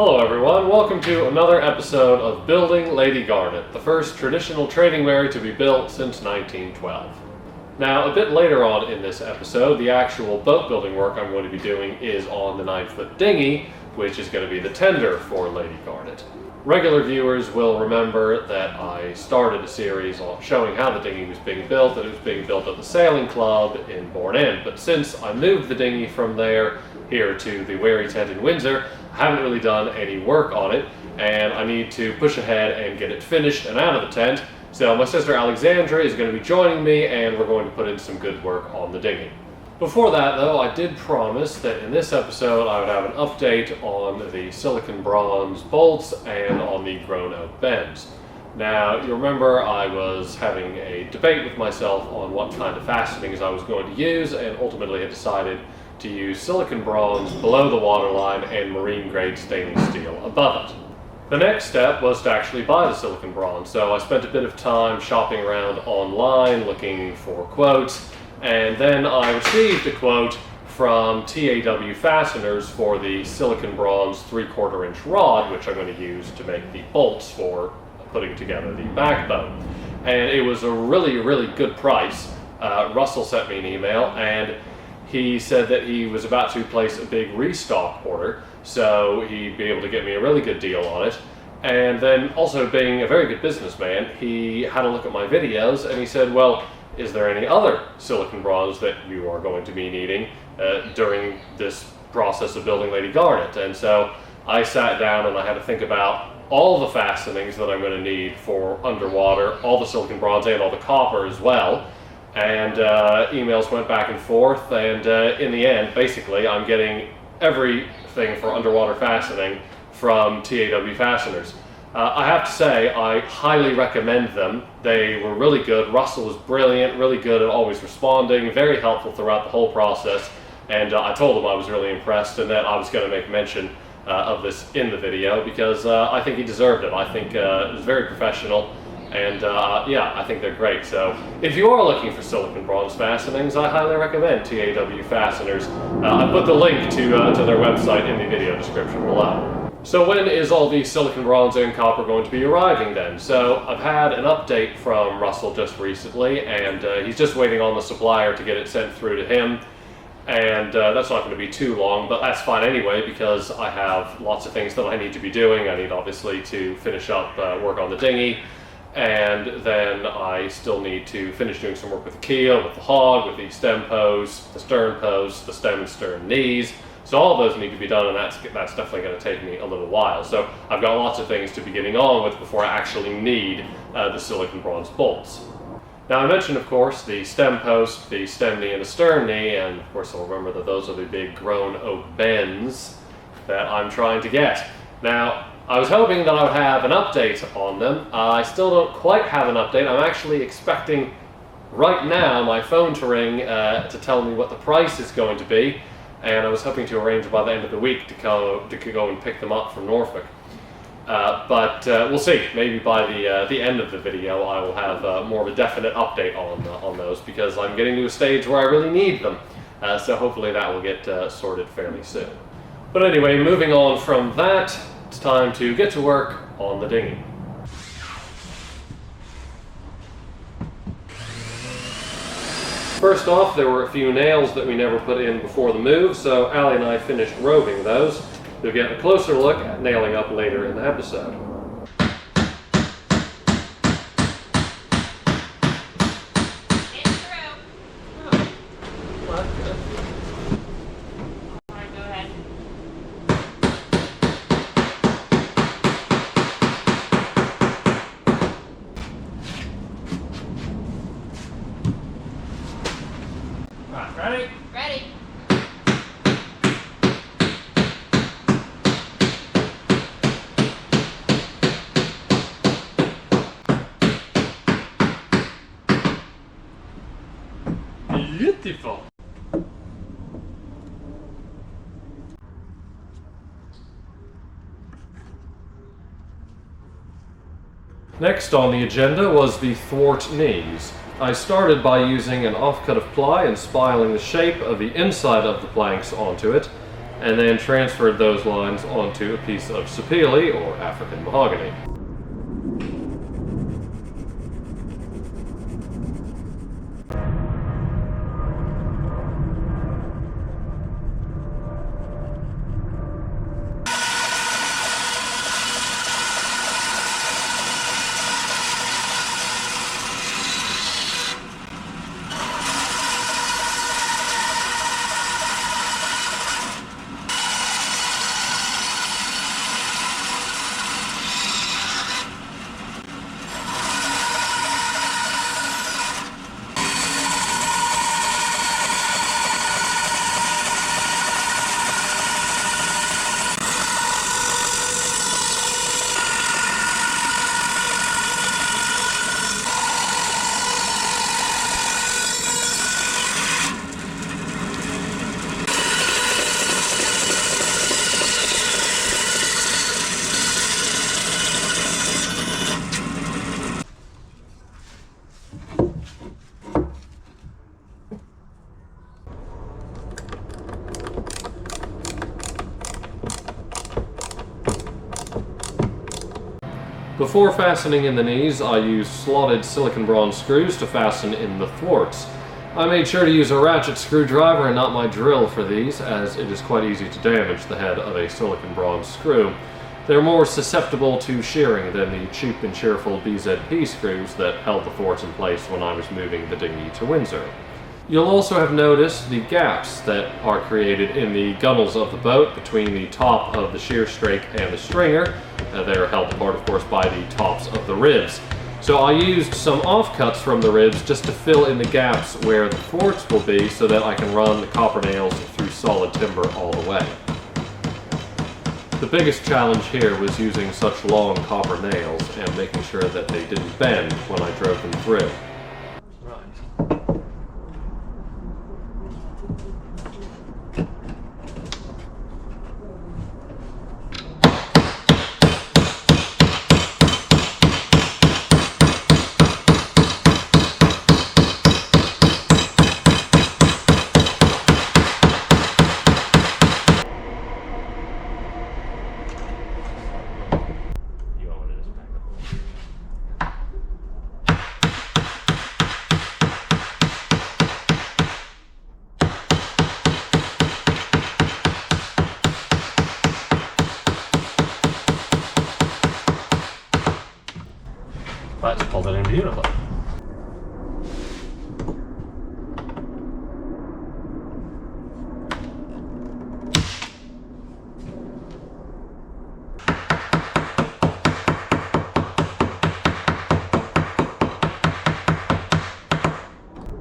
Hello everyone, welcome to another episode of Building Lady Garnet, the first traditional trading wherry to be built since 1912. Now, a bit later on in this episode, the actual boat building work I'm going to be doing is on the 9-foot dinghy, which is going to be the tender for Lady Garnet. Regular viewers will remember that I started a series on showing how the dinghy was being built, and it was being built at the Sailing Club in Bourne End. But since I moved the dinghy from there here to the Wherry tent in Windsor, I haven't really done any work on it, and I need to push ahead and get it finished and out of the tent. So my sister Alexandra is going to be joining me, and we're going to put in some good work on the dinghy. Before that, though, I did promise that in this episode I would have an update on the silicon bronze bolts and on the grown oak bends. Now, you remember I was having a debate with myself on what kind of fastenings I was going to use, and ultimately had decided to use silicon bronze below the waterline and marine grade stainless steel above it. The next step was to actually buy the silicon bronze, so I spent a bit of time shopping around online looking for quotes, and then I received a quote from TAW Fasteners for the silicon bronze 3/4 inch rod, which I'm going to use to make the bolts for putting together the backbone. And it was a really good price. Russell sent me an email, and he said that he was about to place a big restock order, so he'd be able to get me a really good deal on it. And then also, being a very good businessman, he had a look at my videos and he said, well, is there any other silicon bronze that you are going to be needing during this process of building Lady Garnet? And so I sat down and I had to think about all the fastenings that I'm going to need for underwater, all the silicon bronze and all the copper as well. And emails went back and forth, and in the end, basically, I'm getting everything for underwater fastening from TAW Fasteners. I have to say, I highly recommend them. They were really good. Russell was brilliant, really good at always responding, very helpful throughout the whole process, and I told him I was really impressed and that I was going to make mention of this in the video because I think he deserved it. I think it was very professional. And yeah, I think they're great. So if you are looking for silicon bronze fastenings, I highly recommend TAW Fasteners. I put the link to their website in the video description below. So when is all the silicon bronze and copper going to be arriving then? So I've had an update from Russell just recently, and he's just waiting on the supplier to get it sent through to him. And that's not going to be too long, but that's fine anyway because I have lots of things that I need to be doing. I need obviously to finish up work on the dinghy. And then I still need to finish doing some work with the keel, with the hog, with the stem posts, the stern posts, the stem and stern knees. So all of those need to be done, and that's definitely going to take me a little while. So I've got lots of things to be getting on with before I actually need the silicon bronze bolts. Now, I mentioned, of course, the stem post, the stem knee, and the stern knee, and of course I'll remember that those are the big grown oak bends that I'm trying to get. Now, I was hoping that I would have an update on them. I still don't quite have an update. I'm actually expecting right now my phone to ring to tell me what the price is going to be, and I was hoping to arrange by the end of the week to go and pick them up from Norfolk. But we'll see. Maybe by the end of the video I will have more of a definite update on those because I'm getting to a stage where I really need them. So hopefully that will get sorted fairly soon. But anyway, moving on from that, it's time to get to work on the dinghy. First off, there were a few nails that we never put in before the move, so Allie and I finished roving those. You'll get a closer look at nailing up later in the episode. Ready? Ready. Beautiful. Next on the agenda was the thwart knees. I started by using an offcut of ply and spiling the shape of the inside of the planks onto it. and then transferred those lines onto a piece of sapele, or African mahogany. Before fastening in the knees, I used slotted silicon bronze screws to fasten in the thwarts. I made sure to use a ratchet screwdriver and not my drill for these, as it is quite easy to damage the head of a silicon bronze screw. They're more susceptible to shearing than the cheap and cheerful BZP screws that held the thwarts in place when I was moving the dinghy to Windsor. You'll also have noticed the gaps that are created in the gunnels of the boat between the top of the shear strake and the stringer. They're held apart, of course, by the tops of the ribs. So I used some offcuts from the ribs just to fill in the gaps where the thwarts will be so that I can run the copper nails through solid timber all the way. The biggest challenge here was using such long copper nails and making sure that they didn't bend when I drove them through. Let's pull it in beautifully.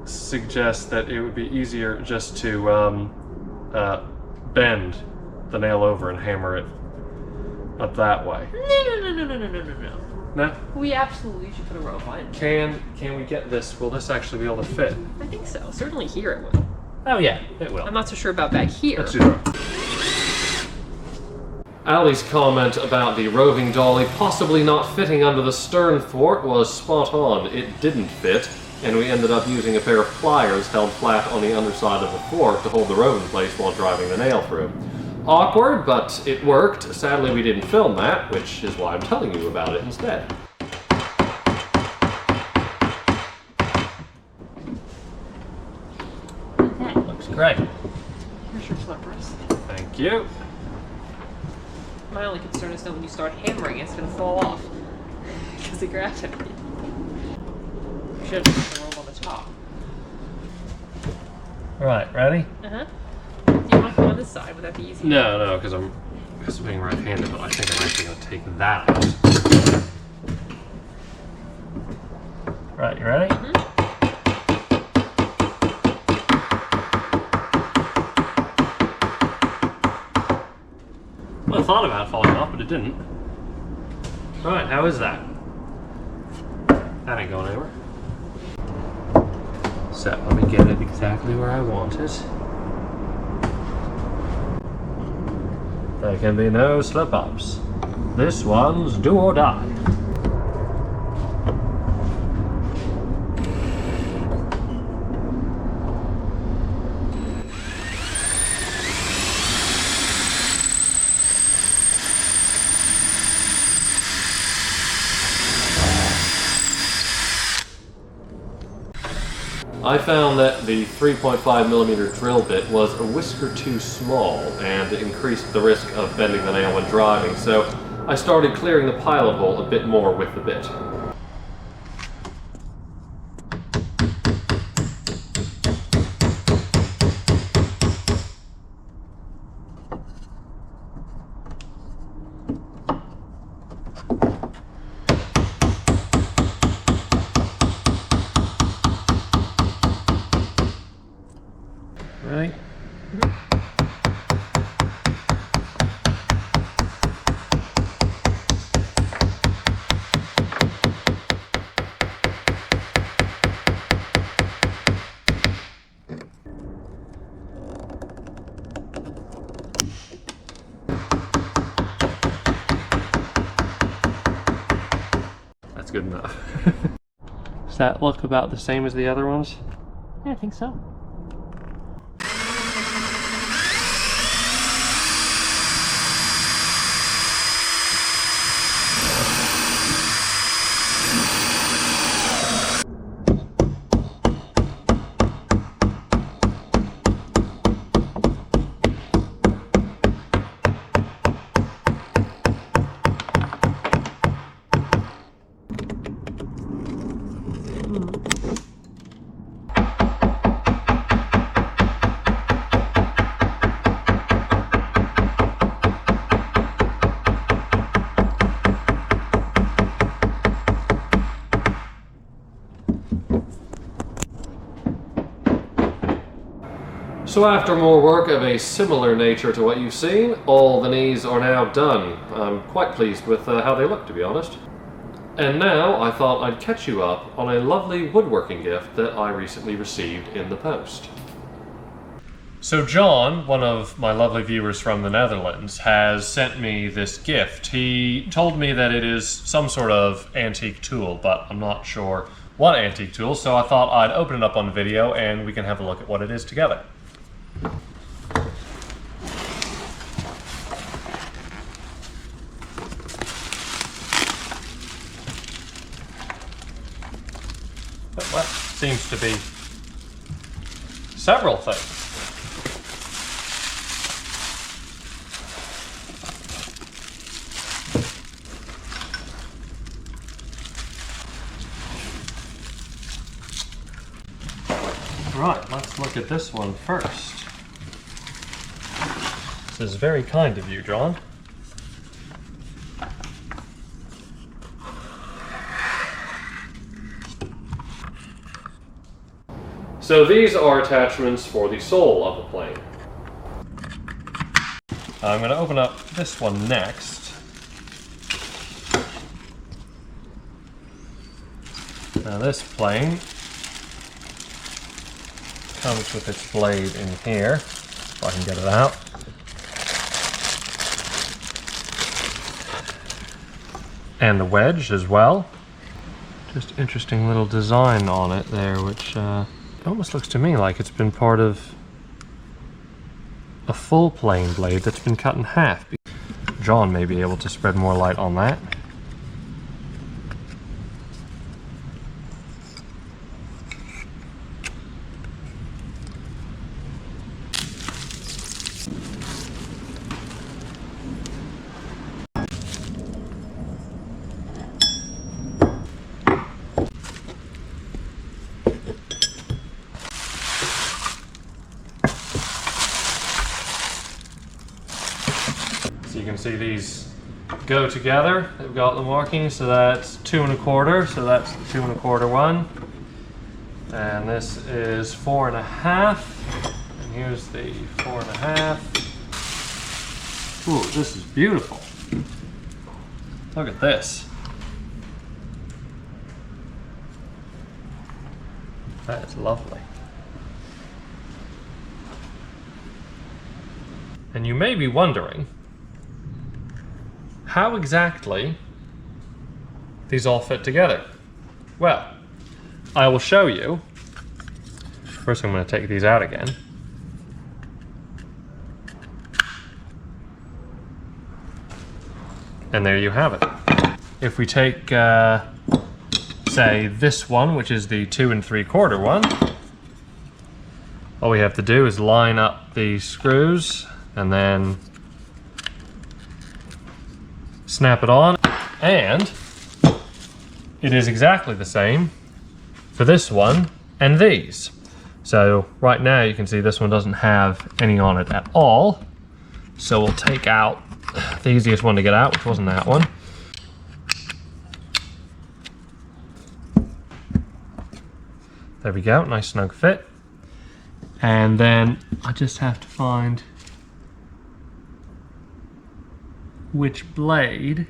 Suggest that it would be easier just to bend the nail over and hammer it up that way. No. No? We absolutely should put a rope on it. Can we get this? Will this actually be able to fit? I think so. Certainly here it will. Oh yeah, it will. I'm not so sure about back here. Let's do that. Allie's comment about the roving dolly possibly not fitting under the stern thwart was spot on. It didn't fit, and we ended up using a pair of pliers held flat on the underside of the thwart to hold the rope in place while driving the nail through. Awkward, but it worked. Sadly, we didn't film that, which is why I'm telling you about it instead. Okay. Looks great. Here's your flippers. Thank you. My only concern is that when you start hammering, it's going to fall off. Because of gravity. You should have put the rope on the top. Right, ready? Uh-huh. Do you want to come on this side? Would that be easier? No, because I'm being right-handed, but I think I'm actually going to take that out. Right, you ready? Mm-hmm. Well, I thought about falling off, but it didn't. Right, how is that? That ain't going anywhere. So, let me get it exactly where I want it. There can be no slip-ups. This one's do or die. I found that the 3.5mm drill bit was a whisker too small and increased the risk of bending the nail when driving, so I started clearing the pilot hole a bit more with the bit. Ready? That's good enough. Does that look about the same as the other ones? Yeah, I think so. So after more work of a similar nature to what you've seen, all the knees are now done. I'm quite pleased with how they look, to be honest. And now I thought I'd catch you up on a lovely woodworking gift that I recently received in the post. So John, one of my lovely viewers from the Netherlands, has sent me this gift. He told me that it is some sort of antique tool, but I'm not sure what antique tool, so I thought I'd open it up on video and we can have a look at what it is together. Well, seems to be several things. Right, let's look at this one first. This is very kind of you, John. So these are attachments for the sole of the plane. I'm going to open up this one next. Now this plane comes with its blade in here, if I can get it out. And the wedge as well. Just interesting little design on it there, which it almost looks to me like it's been part of a full plane blade that's been cut in half. John may be able to spread more light on that. So you can see these go together. They've got the markings, so that's 2 1/4, so that's the 2 1/4 one. And this is 4 1/2. And here's the 4 1/2. Ooh, this is beautiful. Look at this. That is lovely. And you may be wondering how exactly these all fit together. Well, I will show you. First I'm going to take these out again. And there you have it. If we take, say, this one, which is the 2 3/4 one, All we have to do is line up the screws and then snap it on, and it is exactly the same for this one and these. So right now you can see this one doesn't have any on it at all. So we'll take out the easiest one to get out, which wasn't that one. There we go, nice snug fit. And then I just have to find which blade.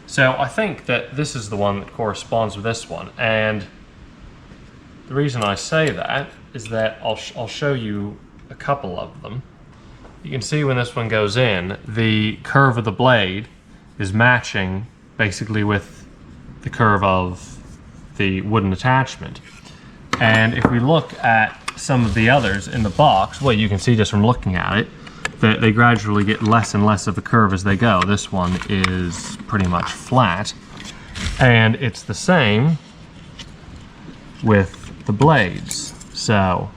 So I think that this is the one that corresponds with this one, and the reason I say that is that I'll show you a couple of them. You can see when this one goes in, the curve of the blade is matching basically with the curve of the wooden attachment. And if we look at some of the others in the box, well, you can see just from looking at it that they gradually get less and less of a curve as they go. This one is pretty much flat, and it's the same with the blades. So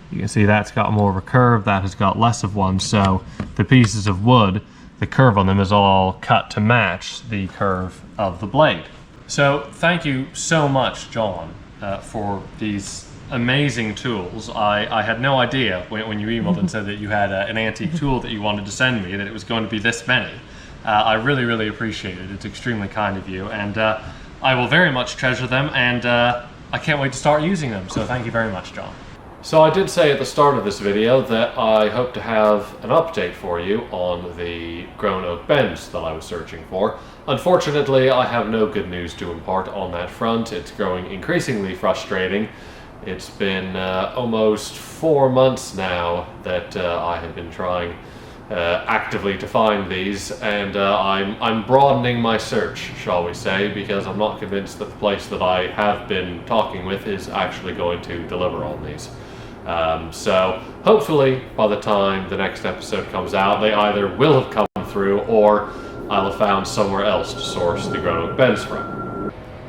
you can see that's got more of a curve, that has got less of one. So the pieces of wood, the curve on them is all cut to match the curve of the blade. So thank you so much, John, for these amazing tools. I had no idea when you emailed and said that you had an antique tool that you wanted to send me, that it was going to be this many. I really, really appreciate it. It's extremely kind of you, and I will very much treasure them, and I can't wait to start using them. So thank you very much, John. So I did say at the start of this video that I hope to have an update for you on the grown oak bends that I was searching for. Unfortunately, I have no good news to impart on that front. It's growing increasingly frustrating. It's been almost 4 months now that I have been trying actively to find these, and I'm broadening my search, shall we say, because I'm not convinced that the place that I have been talking with is actually going to deliver on these. So hopefully by the time the next episode comes out, they either will have come through or I'll have found somewhere else to source the grown oak bends from.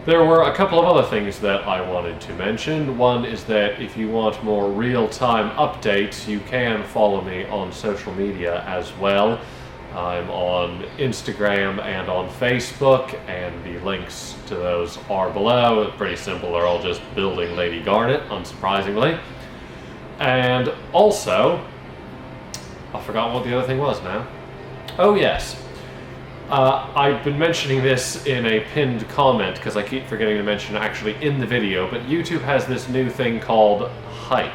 There were a couple of other things that I wanted to mention. One is that if you want more real-time updates, you can follow me on social media as well. I'm on Instagram and on Facebook, and the links to those are below. It's pretty simple, they're all just Building Lady Garnet, unsurprisingly. And also, I forgot what the other thing was now. Oh yes. I've been mentioning this in a pinned comment because I keep forgetting to mention it actually in the video, but YouTube has this new thing called Hype.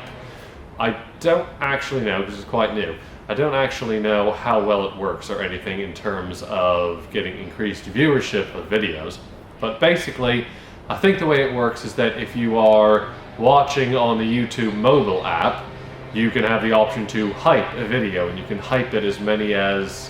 I don't actually know, because it's quite new, I don't actually know how well it works or anything in terms of getting increased viewership of videos, but basically I think the way it works is that if you are watching on the YouTube mobile app, you can have the option to hype a video, and you can hype it as many as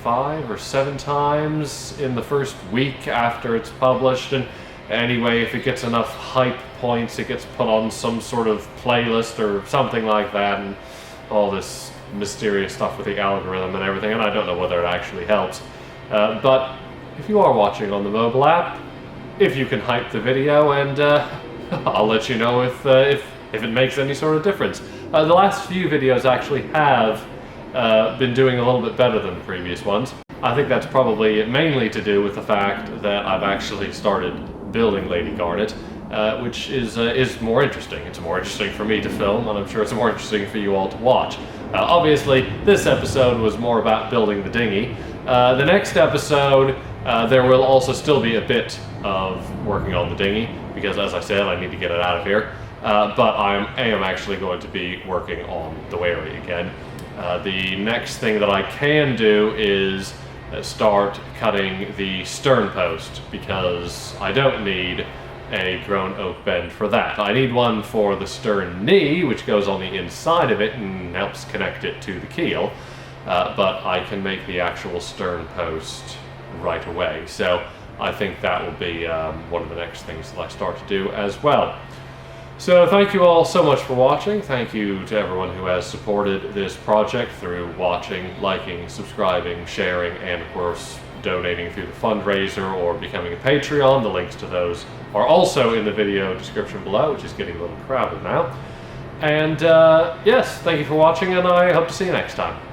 5 or 7 times in the first week after it's published. And anyway, if it gets enough hype points, it gets put on some sort of playlist or something like that, and all this mysterious stuff with the algorithm and everything, and I don't know whether it actually helps. But if you are watching on the mobile app, if you can hype the video, and I'll let you know if it makes any sort of difference. The last few videos actually have been doing a little bit better than the previous ones. I think that's probably mainly to do with the fact that I've actually started building Lady Garnet, which is more interesting. It's more interesting for me to film, and I'm sure it's more interesting for you all to watch. Obviously, this episode was more about building the dinghy. The next episode, there will also still be a bit of working on the dinghy, because as I said, I need to get it out of here. But I am actually going to be working on the Wherry again. The next thing that I can do is start cutting the stern post, because I don't need a grown oak bend for that. I need one for the stern knee, which goes on the inside of it and helps connect it to the keel, but I can make the actual stern post right away. So I think that will be one of the next things that I start to do as well. So thank you all so much for watching. Thank you to everyone who has supported this project through watching, liking, subscribing, sharing, and of course donating through the fundraiser or becoming a Patreon. The links to those are also in the video description below, which is getting a little crowded now. And yes, thank you for watching, and I hope to see you next time.